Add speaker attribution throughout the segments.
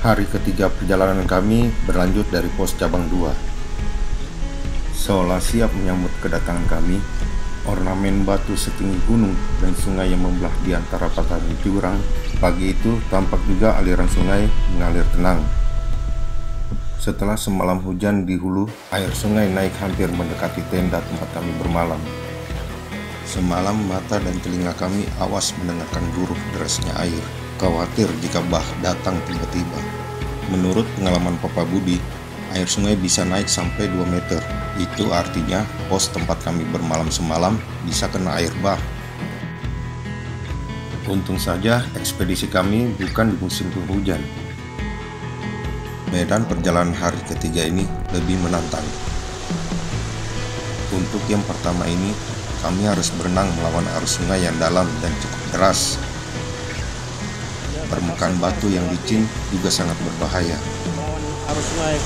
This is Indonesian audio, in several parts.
Speaker 1: Hari ketiga perjalanan kami berlanjut dari pos cabang 2. Seolah siap menyambut kedatangan kami, ornamen batu setinggi gunung dan sungai yang membelah di antara patahan jurang. Pagi itu tampak juga aliran sungai mengalir tenang. Setelah semalam hujan di hulu, air sungai naik hampir mendekati tenda tempat kami bermalam. Semalam mata dan telinga kami awas mendengarkan guruh derasnya air, khawatir jika bah datang tiba-tiba. Menurut pengalaman Papa Budi, air sungai bisa naik sampai 2 meter. Itu artinya pos tempat kami bermalam semalam bisa kena air bah. Untung saja ekspedisi kami bukan di musim penghujan. Medan perjalanan hari ketiga ini lebih menantang. Untuk yang pertama ini, kami harus berenang melawan arus sungai yang dalam dan cukup deras. Permukaan batu yang licin juga sangat berbahaya.
Speaker 2: Arus sungai.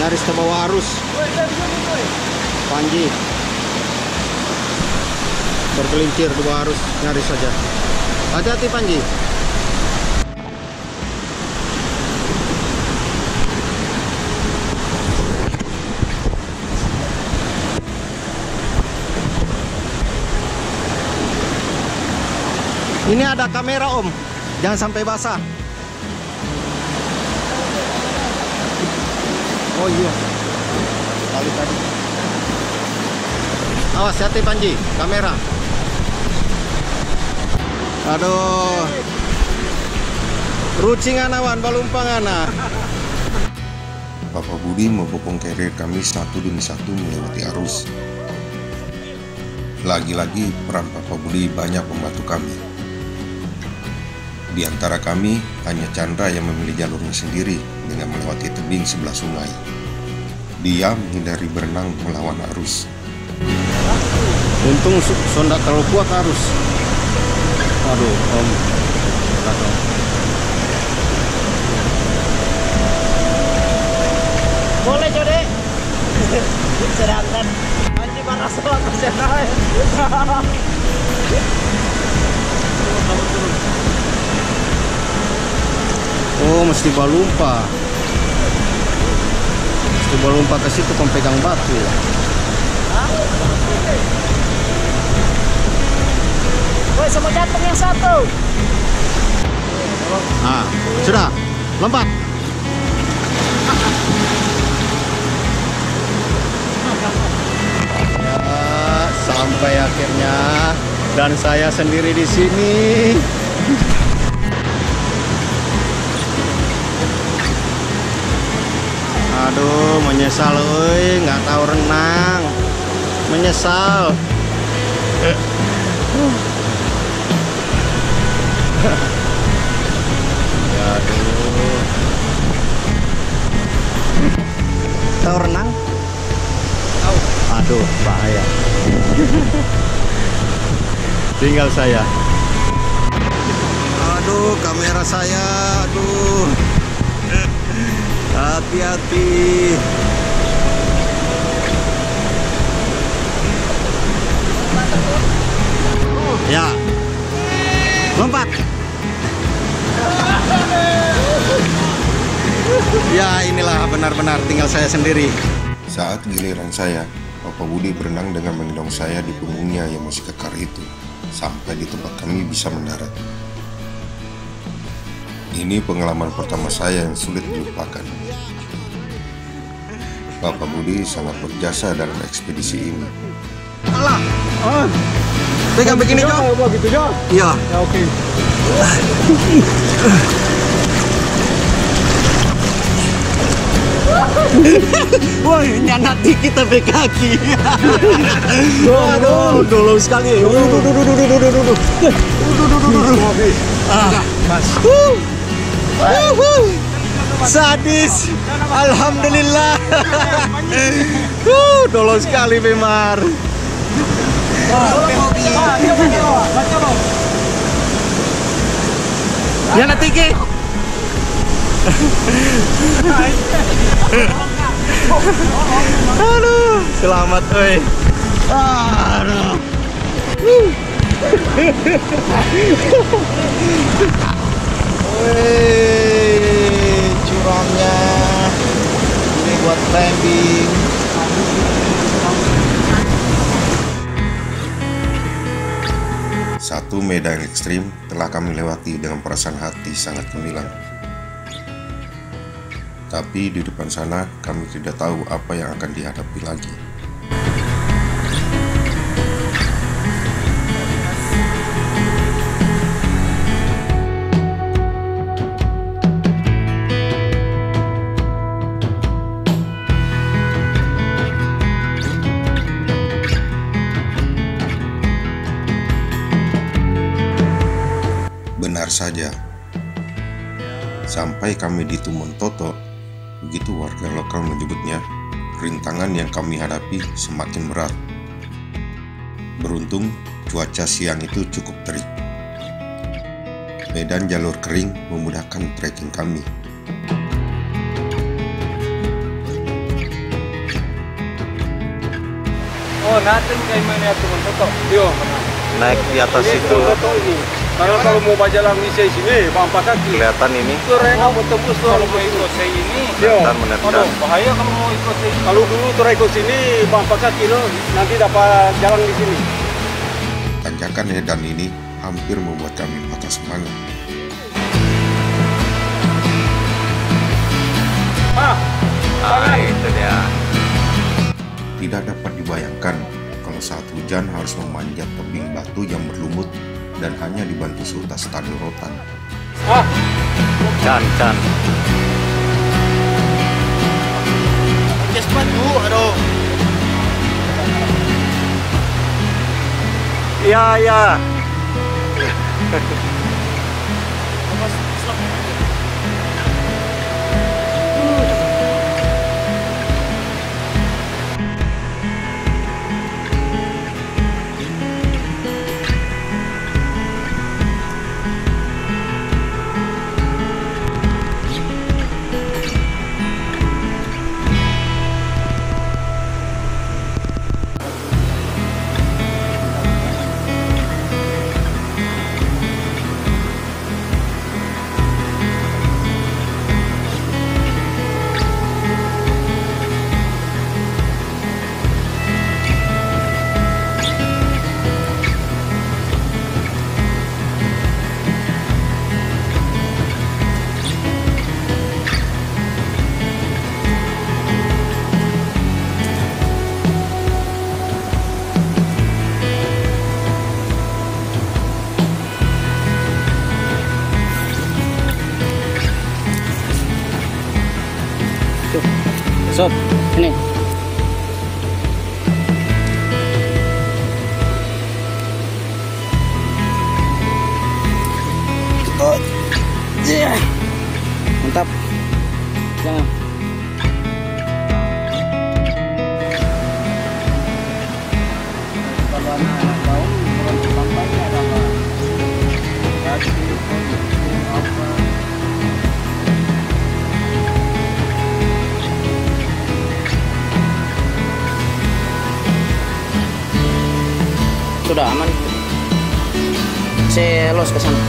Speaker 2: Nyaris ke bawah arus. Panji bergelincir di bawah arus, nyaris saja. Hati-hati Panji. Ini ada kamera Om, jangan sampai basah. Oh iya, kali tadi. Awas, hati Panji, kamera. Aduh, rucingan awan, balumpang anak.
Speaker 1: Papa Budi membopong carrier kami satu demi satu melewati arus. Lagi-lagi peran Papa Budi banyak membantu kami. Di antara kami, hanya Chandra yang memilih jalurnya sendiri dengan melewati tebing sebelah sungai. Dia menghindari berenang melawan arus.
Speaker 2: Untung sonda terlalu kuat arus. Aduh, Om. Boleh, Jode. Sedangkan Anji panas banget saya. Oh, mesti balumpa. Mesti balumpa ke situ pegang batu ya. Woi, sama jatuh yang satu. Nah, sudah. Lompat. Ya, sampai akhirnya dan saya sendiri di sini. Aduh, menyesal, nggak tahu renang, menyesal. Ya, aduh. Tahu renang? Tahu. Aduh, bahaya. Tinggal saya. Aduh, kamera saya, aduh. Hati-hati. Ya, lompat. Ya, inilah benar-benar tinggal saya sendiri.
Speaker 1: Saat giliran saya, Papa Budi berenang dengan menggendong saya di punggungnya yang masih kekar itu, sampai di tempat kami bisa mendarat. Ini pengalaman pertama saya yang sulit dilupakan. Papa Budi sangat berjasa dalam ekspedisi ini.
Speaker 2: Alah, pegang begini Jo. Gitu Jo. Iya. Ya oke. Woi, nyanat dikit sampai kaki. Aduh, dulu sekali. Ah, Mas. Sadis. Alhamdulillah. Dolo sekali Bemar. Ya nanti ke. Aduh, selamat, woi. Aduh. Wih, curamnya ini buat climbing.
Speaker 1: Satu medan ekstrim telah kami lewati dengan perasaan hati sangat gemilang. Tapi di depan sana kami tidak tahu apa yang akan dihadapi lagi. Benar saja, sampai kami di Tumon Toto, begitu warga lokal menyebutnya, rintangan yang kami hadapi semakin berat. Beruntung, cuaca siang itu cukup terik. Medan jalur kering memudahkan trekking kami.
Speaker 2: Oh, natin kayak mana Tumon Toto? Yo,
Speaker 3: Naik di atas itu
Speaker 2: Karena kalau mau jalan di sini, bampak kaki.
Speaker 3: kelihatan ini
Speaker 2: Itu rena mau tembus tuh. Kalau mau ikut ini,
Speaker 3: kelihatan menendang.
Speaker 2: bahaya kalau mau ikut sini. Kalau dulu tuh ikut sini, bampak kaki loh, nanti dapat jalan di sini.
Speaker 1: Tanjakan edan ini hampir membuat kami patah semangat.
Speaker 3: Itu dia.
Speaker 1: Tidak dapat dibayangkan kalau saat hujan harus memanjat tebing batu yang berlumut dan hanya dibantu seutas tali rotan.
Speaker 3: Can.
Speaker 2: Sepatu, aduh.
Speaker 3: Iya.
Speaker 4: Sob, ini. Oh, yeah. Mantap. Jangan. Kalau anak-anak tahun bukan tukang banyak ada apa? Apa? Sudah aman. Saya los ke sana.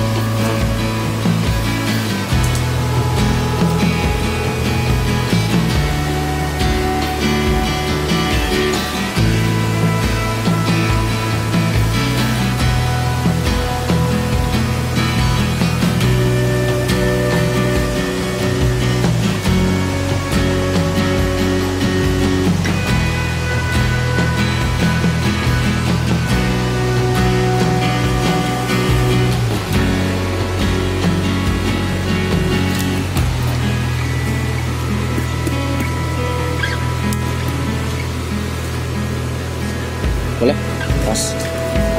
Speaker 4: Boleh? Pas.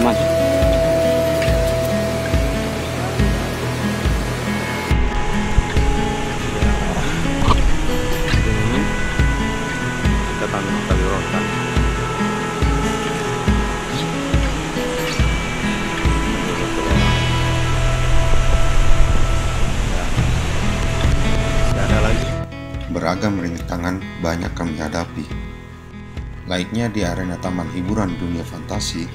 Speaker 4: Aman.
Speaker 3: Kita tanam tali rotan. Tidak ada lagi.
Speaker 1: Beragam rintangan banyak kami hadapi. Laiknya di arena taman hiburan dunia fantasi,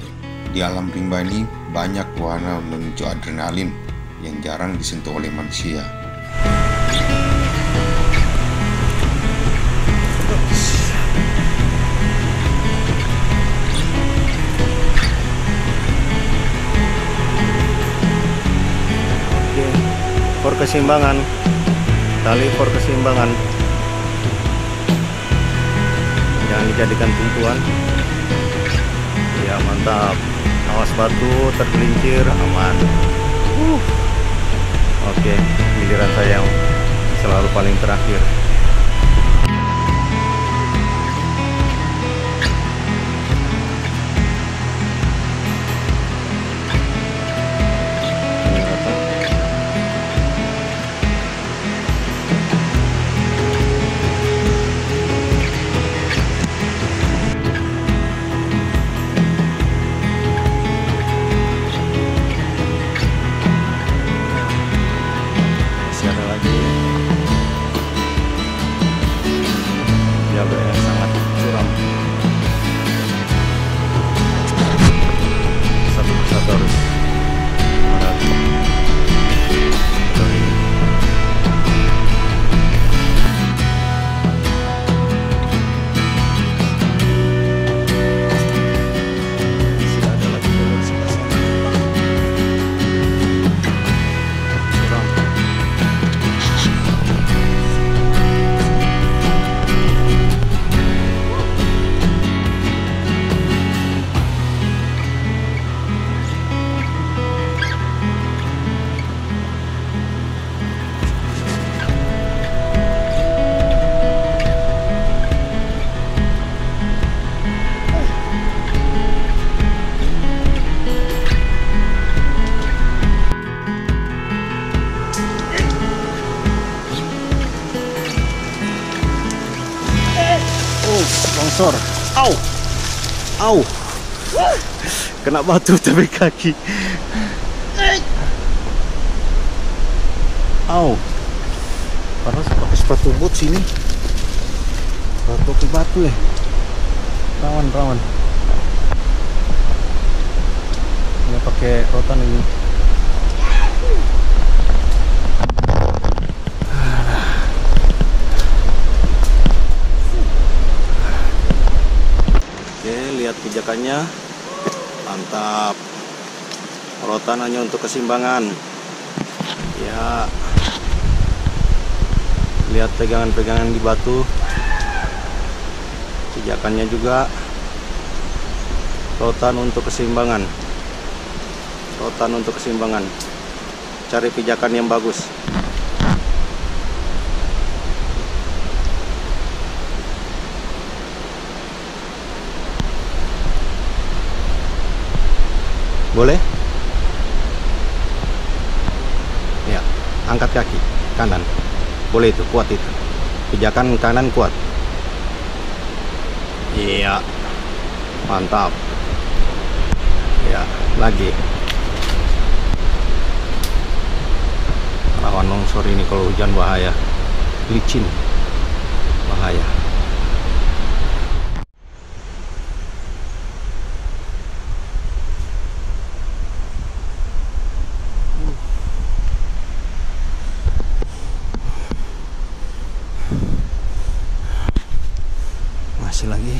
Speaker 1: Di alam rimba ini banyak wahana memicu adrenalin yang jarang disentuh oleh manusia.
Speaker 3: For keseimbangan, tali for keseimbangan, jangan dijadikan tumpuan. Ya mantap, awas batu tergelincir, aman. Oke, giliran saya yang selalu paling terakhir. Jalurnya sangat curam, satu persatu harus melewati jalur ini. Masih ada lagi jalur sebelah sana. Curam. Longsor. Au. Au. Kena batu tapi kaki. Au. Padahal pakai sepatu boot sini. Pakai batu ya. Rawan. Ini pakai rotan ini. Lihat pijakannya, mantap. Rotan hanya untuk keseimbangan. Ya, lihat pegangan-pegangan di batu. Pijakannya juga rotan untuk keseimbangan. Rotan untuk keseimbangan. Cari pijakan yang bagus. Boleh? Ya, angkat kaki kanan. Boleh itu, kuat itu. Pijakan kanan kuat. Iya. Mantap. Ya, lagi. Rawan longsor ini kalau hujan bahaya. Licin. Bahaya. Masih lagi.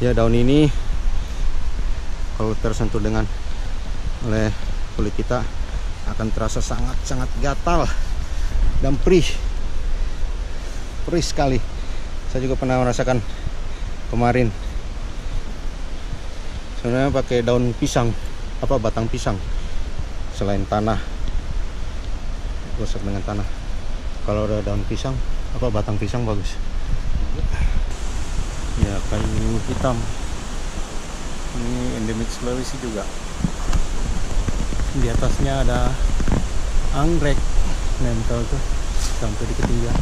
Speaker 3: Ya, daun ini kalau tersentuh dengan oleh kulit kita akan terasa sangat gatal dan perih sekali. Saya juga pernah merasakan kemarin. Sebenarnya pakai daun pisang, batang pisang, selain tanah, gosok dengan tanah. Kalau ada daun pisang, batang pisang bagus. Ya, kayu hitam ini endemik Sulawesi juga. Di atasnya ada anggrek nempel tuh sampai di ketinggian.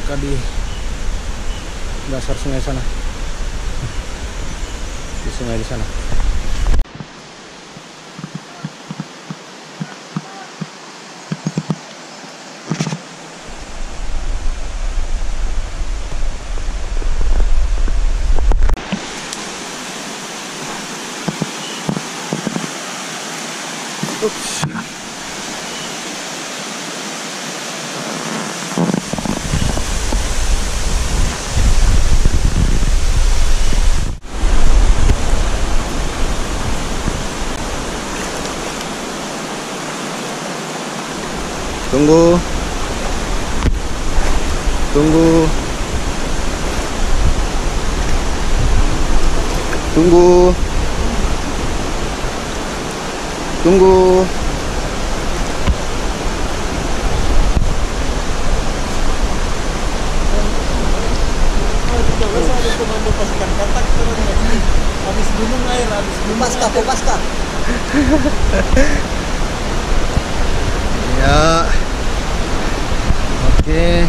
Speaker 3: mereka di dasar sungai sana, di sungai di sana. Ups. Tunggu. Tunggu. Tunggu. Tunggu.
Speaker 2: Komando pasukan katak turun habis gunung air, habis gunung
Speaker 4: Pasca.
Speaker 3: Ya. Oke.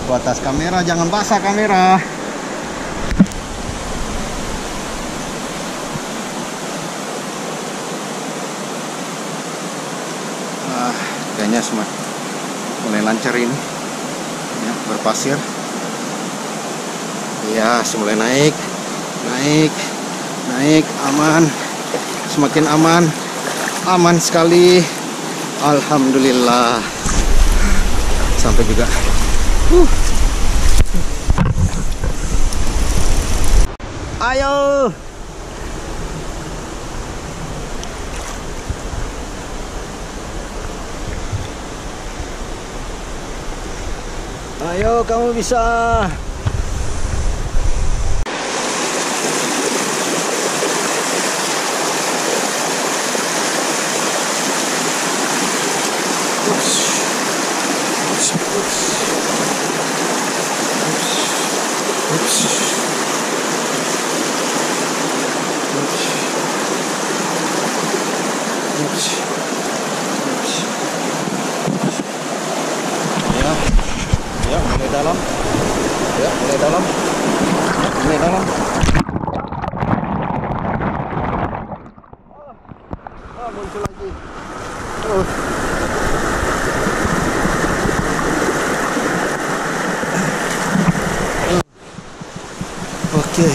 Speaker 3: Buat tas kamera, jangan basah kamera. Kayaknya mulai lancar ini ya, berpasir ya, mulai naik, aman, semakin aman sekali, alhamdulillah. Sampai juga. Ayo. Ayo, kamu bisa. Ya, mulai dalam. Muncul lagi. Oke.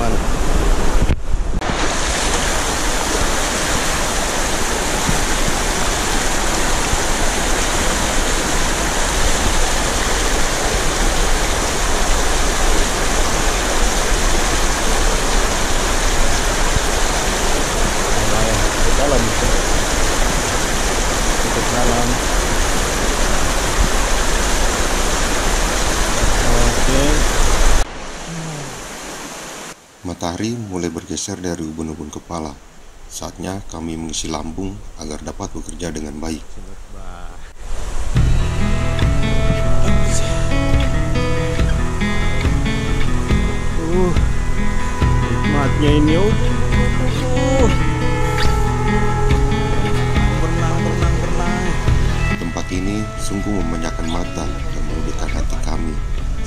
Speaker 3: Mana? Dalam. Oke.
Speaker 1: Matahari mulai bergeser dari ubun-ubun kepala. Saatnya kami mengisi lambung agar dapat bekerja dengan baik.
Speaker 3: Nikmatnya ini.
Speaker 1: Tempat ini sungguh memanjakan mata dan meluluhkan hati kami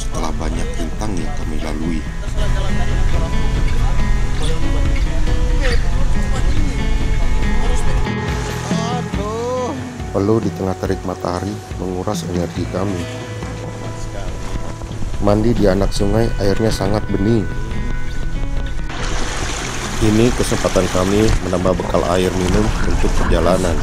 Speaker 1: setelah banyak rintang yang kami lalui. Peluh di tengah terik matahari menguras energi kami. Mandi di anak sungai airnya sangat bening. Ini kesempatan kami menambah bekal air minum untuk perjalanan.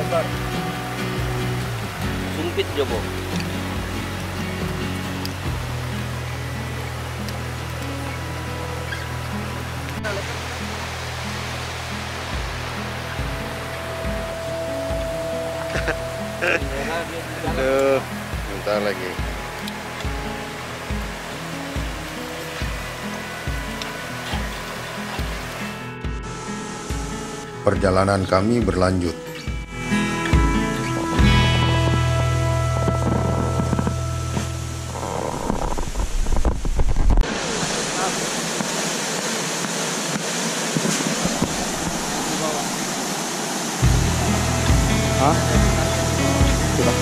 Speaker 2: besar.
Speaker 4: Sumpit Jobo.
Speaker 1: Aduh, bentar lagi. Perjalanan kami berlanjut.
Speaker 3: Hah? Sudah.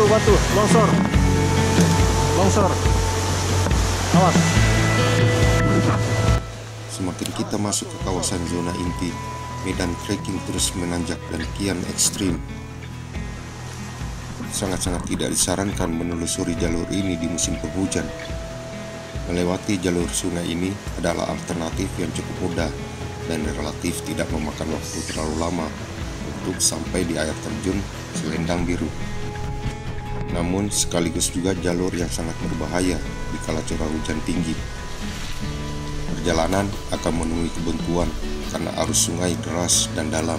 Speaker 3: Batu, longsor, awas.
Speaker 1: Semakin kita masuk ke kawasan zona inti, medan trekking terus menanjak dan kian ekstrim. Sangat-sangat tidak disarankan menelusuri jalur ini di musim penghujan. Melewati jalur sungai ini adalah alternatif yang cukup mudah dan relatif tidak memakan waktu terlalu lama untuk sampai di air terjun Selendang Biru. Namun sekaligus juga jalur yang sangat berbahaya di kala curah hujan tinggi. Perjalanan akan menemui kebuntuan karena arus sungai deras dan dalam.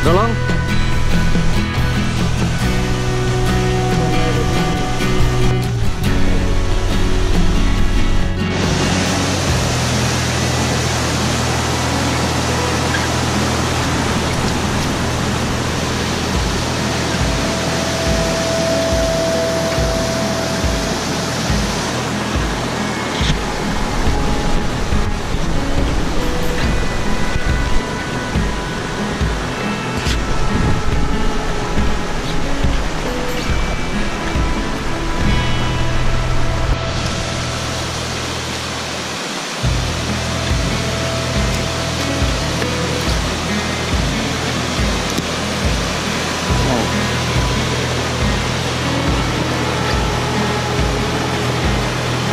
Speaker 3: Tolong.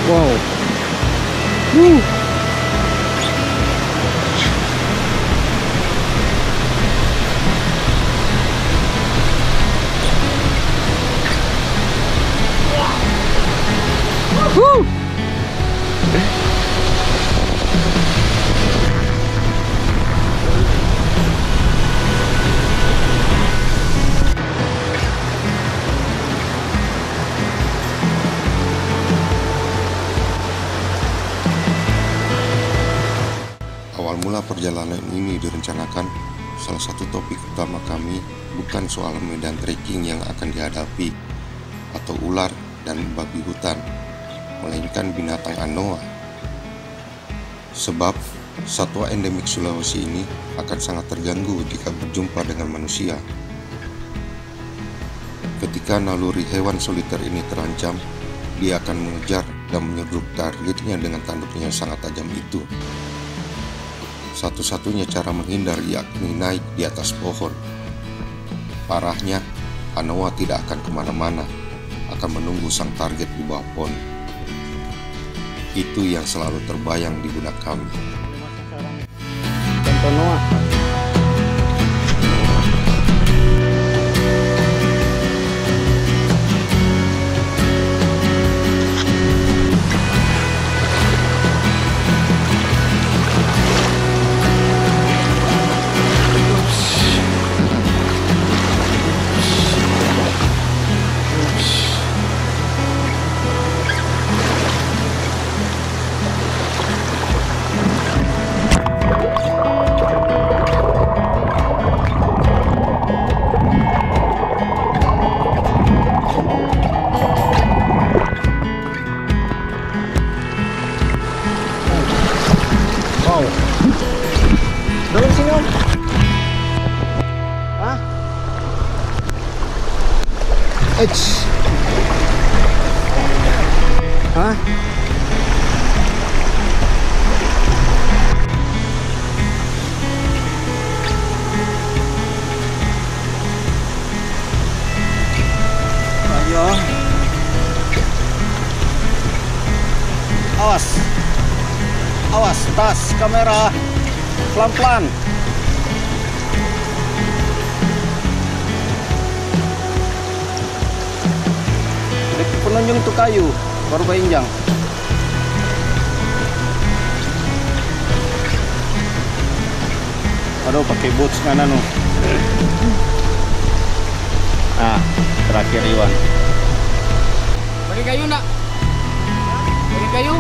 Speaker 3: Wow.
Speaker 1: Awal mula perjalanan ini direncanakan, salah satu topik utama kami bukan soal medan trekking yang akan dihadapi atau ular dan babi hutan, melainkan binatang anoa. Sebab satwa endemik Sulawesi ini akan sangat terganggu jika berjumpa dengan manusia. Ketika naluri hewan soliter ini terancam, dia akan mengejar dan menyeruduk targetnya dengan tanduknya yang sangat tajam itu. Satu-satunya cara menghindar yakni naik di atas pohon. Parahnya, anoa tidak akan kemana-mana, akan menunggu sang target di bawah pohon. Itu yang selalu terbayang di benak kami.
Speaker 4: Contoh Noah.
Speaker 3: Eits. Hah? Ayo. Awas. Awas, tas kamera. Pelan-pelan. Penunjuk itu kayu, baru injang. Aduh, pakai boots kan anu. Ah, terakhir Iwan.
Speaker 4: Bagi kayu nak? Bagi kayu?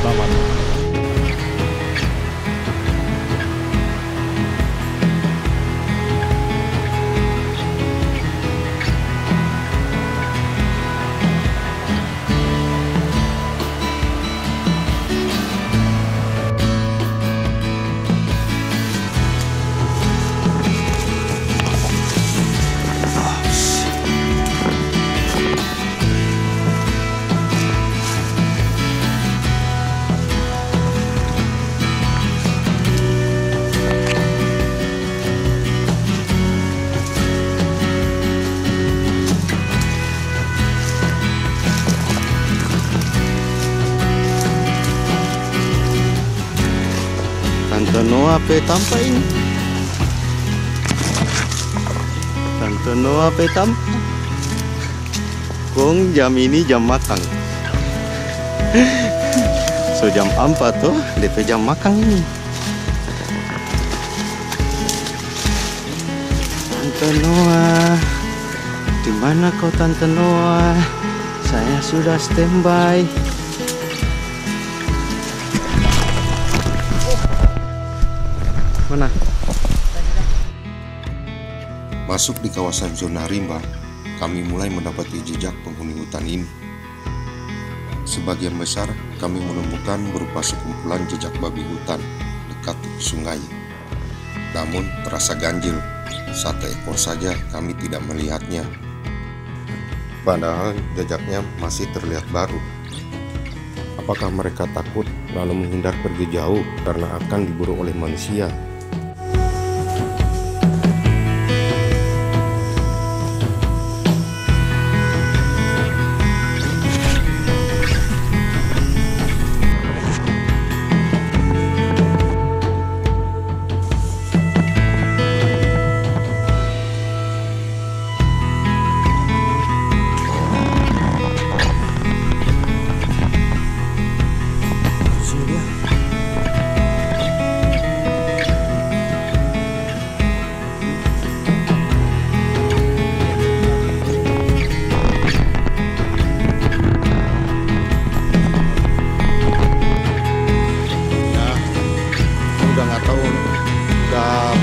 Speaker 3: Selamat. Tante Noah tampak ini. Tante Noah tampak. Kong jam ini jam makan. So jam 4 tuh, DP jam makan ini. Tante Noah, di mana kau Tante Noah? Saya sudah standby. Mana?
Speaker 1: Masuk di kawasan zona rimba, kami mulai mendapati jejak penghuni hutan ini. Sebagian besar kami menemukan berupa sekumpulan jejak babi hutan dekat sungai. Namun terasa ganjil, satu ekor saja kami tidak melihatnya. Padahal jejaknya masih terlihat baru. Apakah mereka takut lalu menghindar pergi jauh karena akan diburu oleh manusia?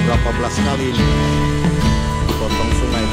Speaker 3: Berapa belas kali ini potong sungai.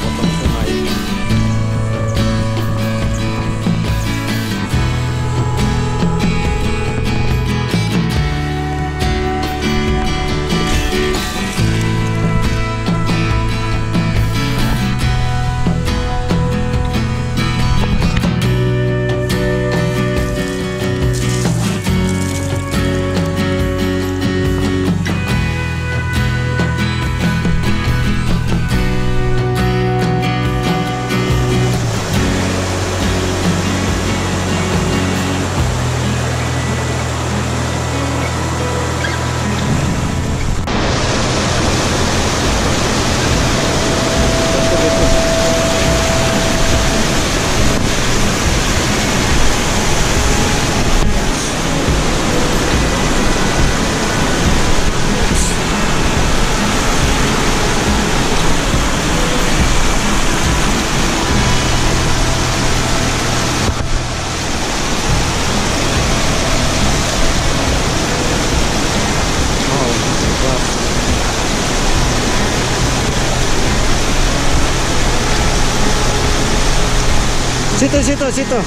Speaker 3: Situ.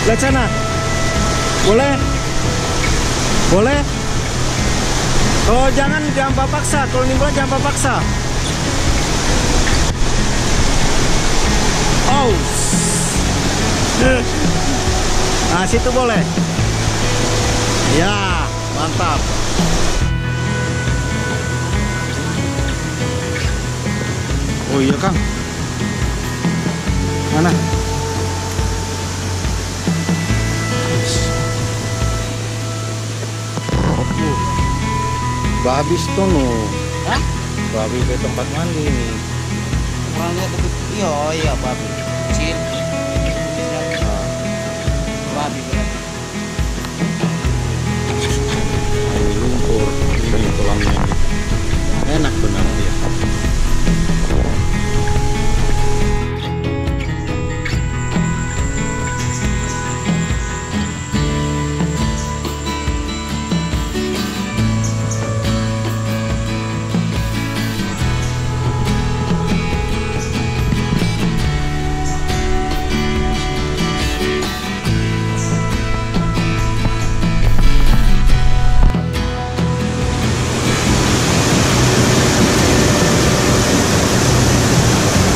Speaker 3: Lihat sana. Boleh? Boleh? Oh, jangan paksa. Kalau nimbrung jangan paksa. Oh. Nah, situ boleh. Ya, mantap. Oh iya, Kang. Mana? Habis tuh no.
Speaker 4: Hah?
Speaker 3: Babi ke tempat mandi nih.
Speaker 4: Orangnya tuh iya babi kecil. Babi berarti.
Speaker 3: Air lumpur, ini tulangnya. Enak benar dia.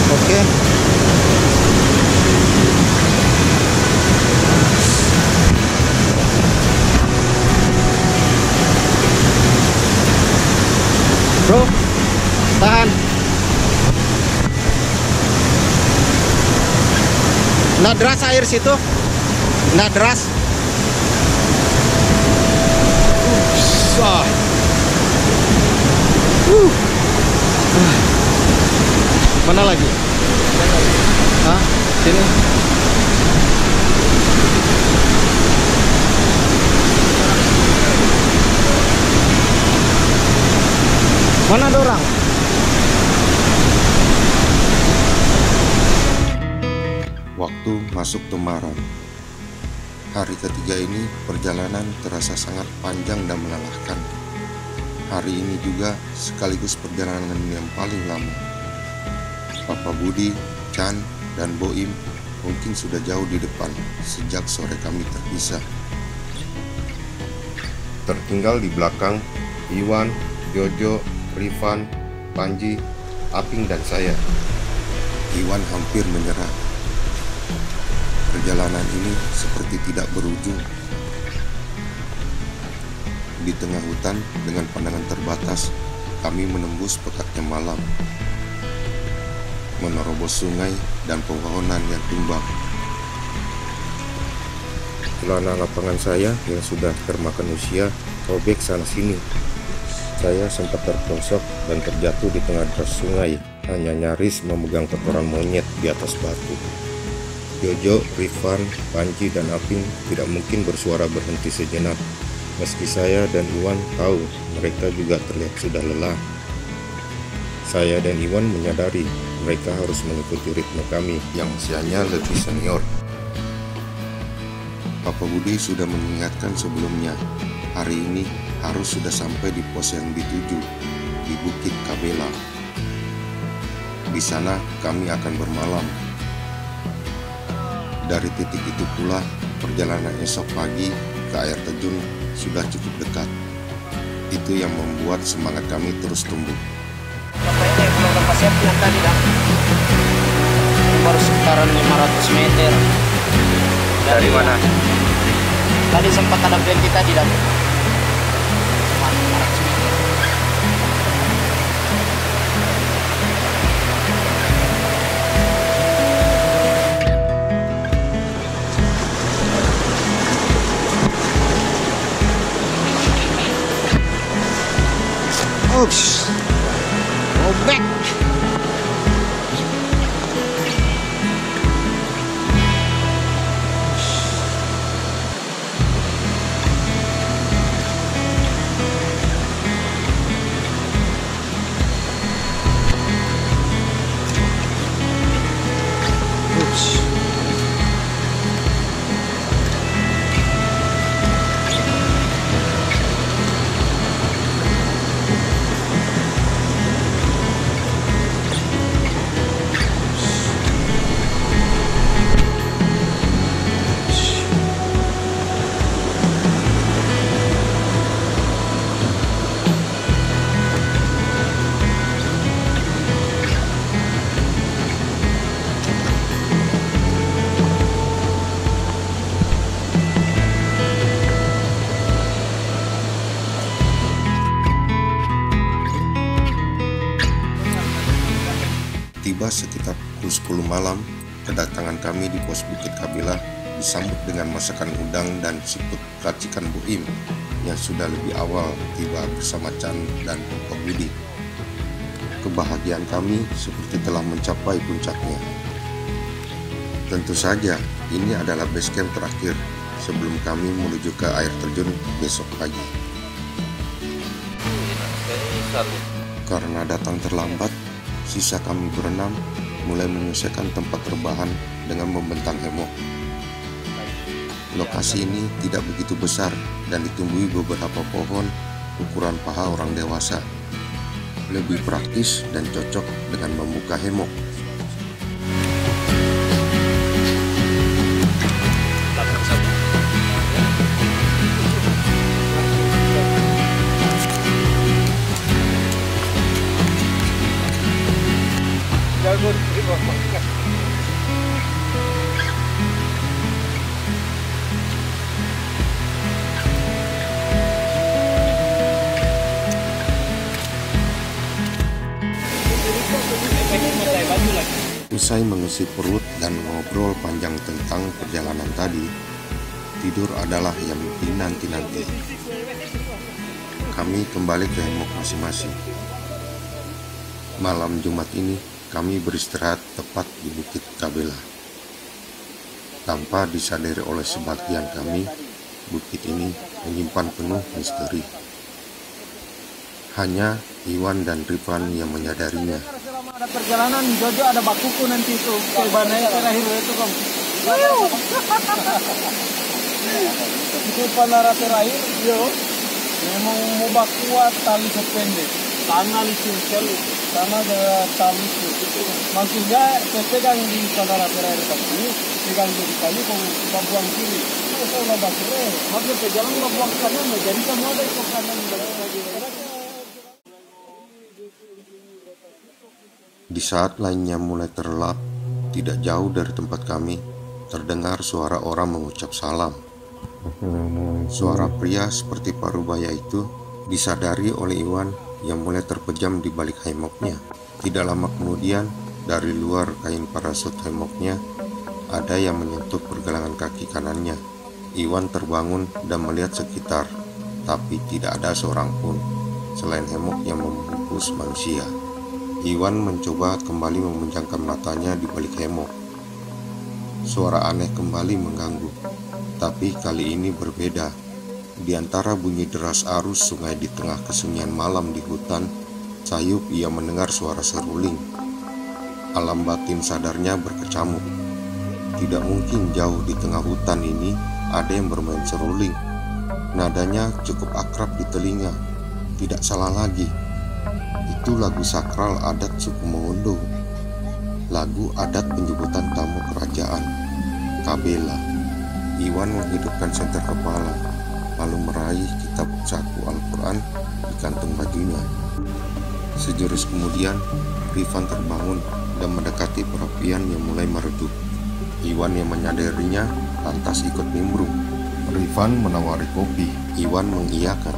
Speaker 3: Oke. Bro, tahan. Nggak deras air situ? Nggak deras? Sah. Mana lagi? Hah? Sini. Mana ada orang?
Speaker 1: Waktu masuk Temaram. Hari ketiga ini perjalanan terasa sangat panjang dan melelahkan. Hari ini juga sekaligus perjalanan yang paling lama. Papa Budi, Chan, dan Boim mungkin sudah jauh di depan sejak sore kami terpisah. Tertinggal di belakang Iwan, Jojo, Rifan, Panji, Aping, dan saya. Iwan hampir menyerah. Perjalanan ini seperti tidak berujung. Di tengah hutan dengan pandangan terbatas, kami menembus pekatnya malam, menerobos sungai dan pepohonan yang tumbang. Celana lapangan saya yang sudah termakan usia robek sana-sini. Saya sempat terperosok dan terjatuh di tengah deras sungai, hanya nyaris memegang kotoran monyet di atas batu. Jojo, Rifan, Panji, dan Aping tidak mungkin bersuara berhenti sejenak. Meski saya dan Iwan tahu mereka juga terlihat sudah lelah. Saya dan Iwan menyadari mereka harus mengikuti ritme kami yang usianya lebih senior. Papa Budi sudah mengingatkan sebelumnya, hari ini harus sudah sampai di pos yang dituju, di Bukit Kabela. Di sana kami akan bermalam. Dari titik itu pula, perjalanan esok pagi ke air terjun sudah cukup dekat. Itu yang membuat semangat kami terus tumbuh.
Speaker 4: Sampai ini belum lepas siapnya tadi dah. Baru sekitaran 500 meter.
Speaker 3: Dari mana?
Speaker 4: Tadi sempat ada berhenti tadi dah. 500 meter.
Speaker 3: Oops. Go back. Oops.
Speaker 1: Tiba sekitar pukul 10 malam, kedatangan kami di pos Bukit Kabelah disambut dengan masakan udang dan siput racikan Bu Im yang sudah lebih awal tiba bersama Chan dan Pak Budi. Kebahagiaan kami seperti telah mencapai puncaknya. Tentu saja, ini adalah base camp terakhir sebelum kami menuju ke air terjun besok pagi. Karena datang terlambat, sisa kami berenam mulai menyelesaikan tempat rebahan dengan membentang hemok. Lokasi ini tidak begitu besar dan ditumbuhi beberapa pohon ukuran paha orang dewasa. Lebih praktis dan cocok dengan membuka hemok. Usai mengisi perut dan ngobrol panjang tentang perjalanan tadi, tidur adalah yang dinanti-nanti. Kami kembali ke hemok masing-masing. Malam Jumat ini, kami beristirahat tepat di Bukit Kabelah. Tanpa disadari oleh sebagian kami, bukit ini menyimpan penuh misteri. Hanya Iwan dan Rifan yang menyadarinya.
Speaker 2: Ada perjalanan Jojo ada bakuku nanti itu ke Banaya terakhir itu Kong. Itu panara terakhir yo. Memang mau bakuat tali sependek. Tanah licin sekali. Tanah ada tali itu. Maksudnya pegang di panara terakhir tadi, pegang di tali kau buang kiri. Kalau nggak bakure, habis perjalanan nggak buang kanan, jadi kamu ada ke kanan lagi.
Speaker 1: Di saat lainnya mulai terlelap, tidak jauh dari tempat kami, terdengar suara orang mengucap salam. Suara pria seperti parubaya itu disadari oleh Iwan yang mulai terpejam di balik hemoknya. Tidak lama kemudian, dari luar kain parasut hemoknya, ada yang menyentuh pergelangan kaki kanannya. Iwan terbangun dan melihat sekitar, tapi tidak ada seorang pun, selain hemok yang membungkus manusia. Iwan mencoba kembali memanjangkan matanya di balik hemok. Suara aneh kembali mengganggu, tapi kali ini berbeda. Di antara bunyi deras arus sungai di tengah kesunyian malam di hutan, sayup ia mendengar suara seruling. Alam batin sadarnya berkecamuk. Tidak mungkin jauh di tengah hutan ini ada yang bermain seruling. Nadanya cukup akrab di telinga. Tidak salah lagi. Itu lagu sakral adat suku Mongondo. Lagu adat penyebutan tamu kerajaan, Kabelah. Iwan menghidupkan senter kepala, lalu meraih kitab saku Al-Quran di kantung bajunya. Sejurus kemudian, Rifan terbangun dan mendekati perapian yang mulai meredup. Iwan yang menyadarinya lantas ikut nimbrung. Rifan menawari kopi. Iwan mengiyakan.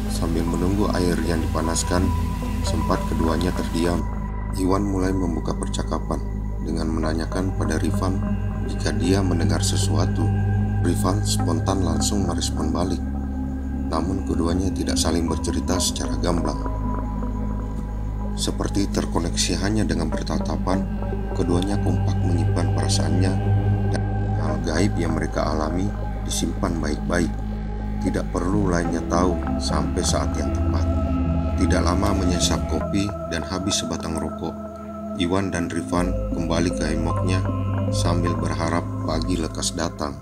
Speaker 1: Sambil menunggu air yang dipanaskan, sempat keduanya terdiam. Iwan mulai membuka percakapan dengan menanyakan pada Rifan jika dia mendengar sesuatu. Rifan spontan langsung merespon balik. Namun keduanya tidak saling bercerita secara gamblang. Seperti terkoneksi hanya dengan bertatapan, keduanya kompak menyimpan perasaannya dan hal gaib yang mereka alami disimpan baik-baik. Tidak perlu lainnya tahu sampai saat yang tepat. Tidak lama menyesap kopi dan habis sebatang rokok, Iwan dan Rifan kembali ke hemoknya sambil berharap pagi lekas datang.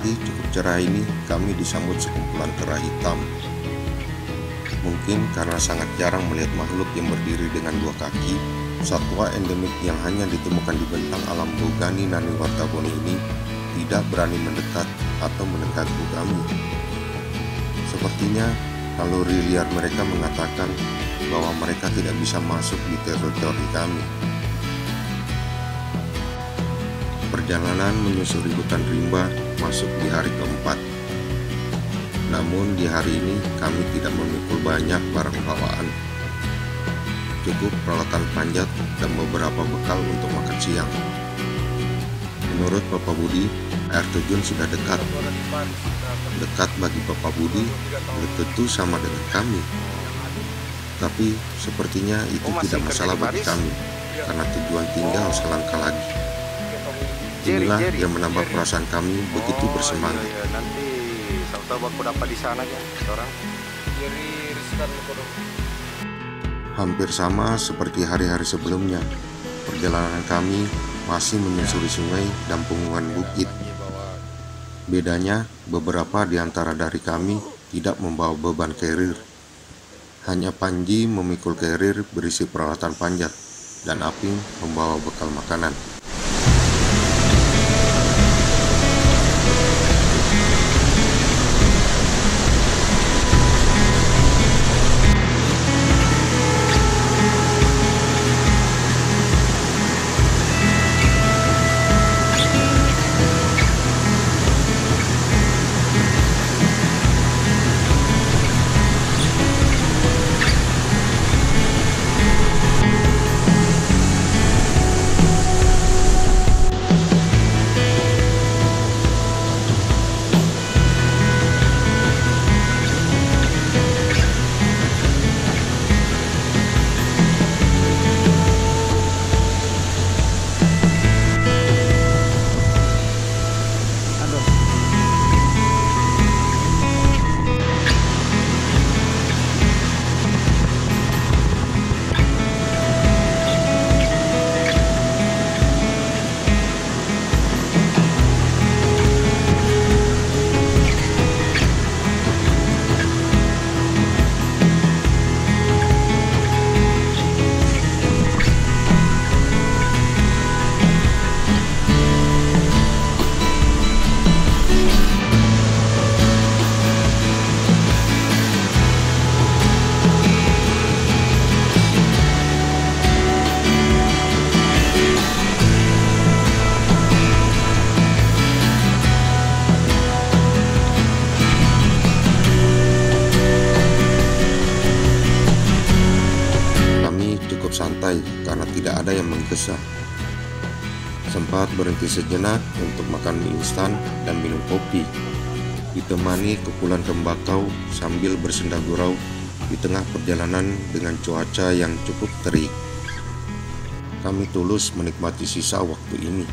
Speaker 1: pagi cukup cerah ini kami disambut sekumpulan kera hitam. Mungkin karena sangat jarang melihat makhluk yang berdiri dengan dua kaki, satwa endemik yang hanya ditemukan di bentang alam Bogani Nani Wartabone ini tidak berani mendekat atau mengganggu kami. Sepertinya naluri liar mereka mengatakan bahwa mereka tidak bisa masuk di teritori kami. Perjalanan menyusuri hutan rimba masuk di hari keempat. Namun di hari ini kami tidak memikul banyak barang bawaan. Cukup peralatan panjat dan beberapa bekal untuk makan siang. Menurut Bapak Budi, air terjun sudah dekat. Dekat bagi Bapak Budi belum tentu sama dengan kami. Tapi sepertinya itu tidak masalah bagi kami, karena tujuan tinggal selangkah lagi. Inilah yang menambah perasaan kami begitu bersemangat.
Speaker 3: Nanti tahu aku dapat di sana ya, orang.
Speaker 1: Hampir sama seperti hari-hari sebelumnya, perjalanan kami masih menyusuri sungai dan punggungan bukit. Bedanya, beberapa di antara dari kami tidak membawa beban carrier. Hanya Panji memikul carrier berisi peralatan panjat, dan Aping membawa bekal makanan. Santai karena tidak ada yang menggesa. Sempat berhenti sejenak untuk makan mie instan dan minum kopi, ditemani kepulan tembakau sambil bersenda gurau di tengah perjalanan dengan cuaca yang cukup terik. Kami tulus menikmati sisa waktu ini.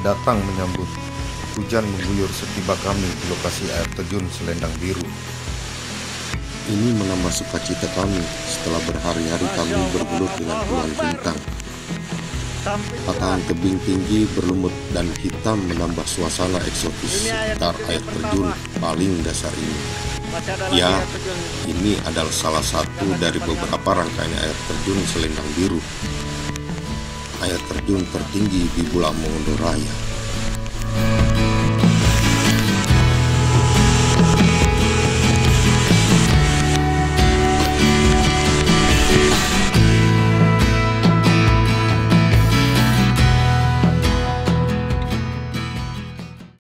Speaker 1: Datang menyambut, hujan mengguyur setiba kami di lokasi air terjun Selendang Biru. Ini menambah sukacita kami setelah berhari-hari kami bergelut dengan puluhan bintang. Patahan tebing tinggi berlumut dan hitam menambah suasana eksotis sekitar air terjun paling dasar ini. Ya, ini adalah salah satu dari beberapa rangkaian air terjun Selendang Biru. Air terjun tertinggi di Bulak Mongondo Raya.